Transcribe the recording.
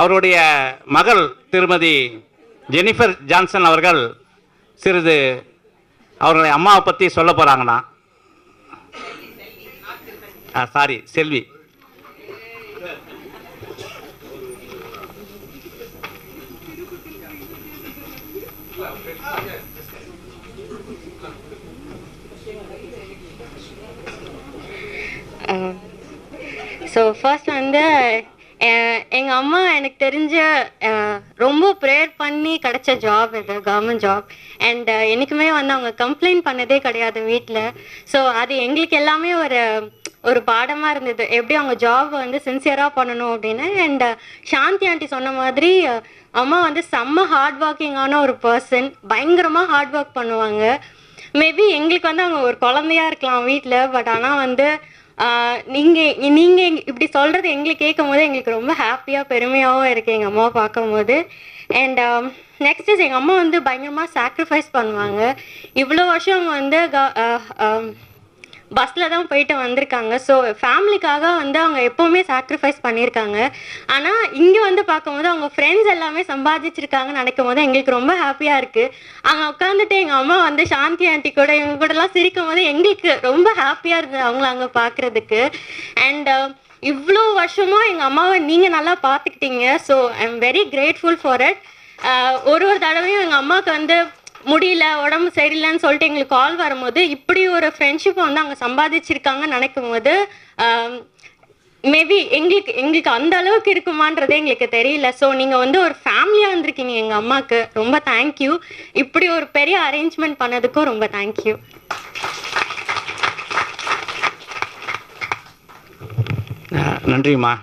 அவருடைய மகள் திருமதி ஜெனிஃபர் ஜான்சன் அவர்கள் சிறிது அவருடைய அம்மாவை பற்றி சொல்ல போகிறாங்கண்ணா. சாரி, செல்வி. ஸோ ஃபர்ஸ்ட் வந்து எங்கள் அம்மா எனக்கு தெரிஞ்ச ரொம்ப ப்ரேயர் பண்ணி கிடச்ச ஜாப் இது, கவர்மெண்ட் ஜாப். அண்ட் என்றைக்குமே வந்து அவங்க கம்ப்ளைண்ட் பண்ணதே கிடையாது வீட்டில். ஸோ அது எங்களுக்கு எல்லாமே ஒரு பாடமாக இருந்தது, எப்படி அவங்க ஜாப் வந்து சின்சியராக பண்ணணும் அப்படின்னு. அண்ட் சாந்தி ஆண்டி சொன்ன மாதிரி அம்மா வந்து செம்ம ஹார்ட் ஒர்க்கிங்கான ஒரு பர்சன், பயங்கரமாக ஹார்ட் ஒர்க் பண்ணுவாங்க. மேபி எங்களுக்கு வந்து அவங்க ஒரு குழந்தையா இருக்கலாம் வீட்டில், பட் ஆனால் வந்து நீங்கள் இப்படி சொல்கிறது எங்களுக்கு கேட்கும் போது எங்களுக்கு ரொம்ப ஹாப்பியாக பெருமையாகவும் இருக்குது எங்கள் அம்மாவை பார்க்கும்போது. அண்ட் நெக்ஸ்ட் இஸ் எங்கள் அம்மா வந்து பயங்கரமாக சாக்ரிஃபைஸ் பண்ணுவாங்க. இவ்வளோ வருஷம் அவங்க வந்து பஸ்ஸில் தான் போயிட்டு வந்திருக்காங்க. ஸோ ஃபேமிலிக்காக வந்து அவங்க எப்போவுமே சாக்ரிஃபைஸ் பண்ணியிருக்காங்க. ஆனால் இங்கே வந்து பார்க்கும்போது அவங்க ஃப்ரெண்ட்ஸ் எல்லாமே சம்பாதிச்சிருக்காங்கன்னு நினைக்கும் போது எங்களுக்கு ரொம்ப ஹாப்பியாக இருக்குது. அங்கே உட்காந்துட்டு எங்கள் அம்மா வந்து சாந்தி ஆண்டி கூட இவங்க கூடலாம் சிரிக்கும் போது எங்களுக்கு ரொம்ப ஹாப்பியாக இருந்தது அவங்கள அங்கே பார்க்குறதுக்கு. அண்ட் இவ்வளோ வருஷமாக எங்கள் அம்மாவை நீங்கள் நல்லா பார்த்துக்கிட்டீங்க. So I am very grateful for it. ஒரு தடவையும் எங்கள் அம்மாவுக்கு வந்து முடியல, உடம்பு சரியில்லைன்னு சொல்லிட்டு எங்களுக்கு கால் வரும்போது இப்படி ஒரு ஃப்ரெண்ட்ஷிப்பை வந்து அவங்க சம்பாதிச்சிருக்காங்கன்னு நினைக்கும் போது மேபி எங்களுக்கு அந்த அளவுக்கு இருக்குமான்றதே எங்களுக்கு தெரியல. ஸோ நீங்கள் வந்து ஒரு ஃபேமிலியாக வந்திருக்கீங்க எங்கள் அம்மாவுக்கு, ரொம்ப தேங்க்யூ. இப்படி ஒரு பெரிய அரேஞ்ச்மெண்ட் பண்ணதுக்கும் ரொம்ப தேங்க்யூ. நன்றிம்மா.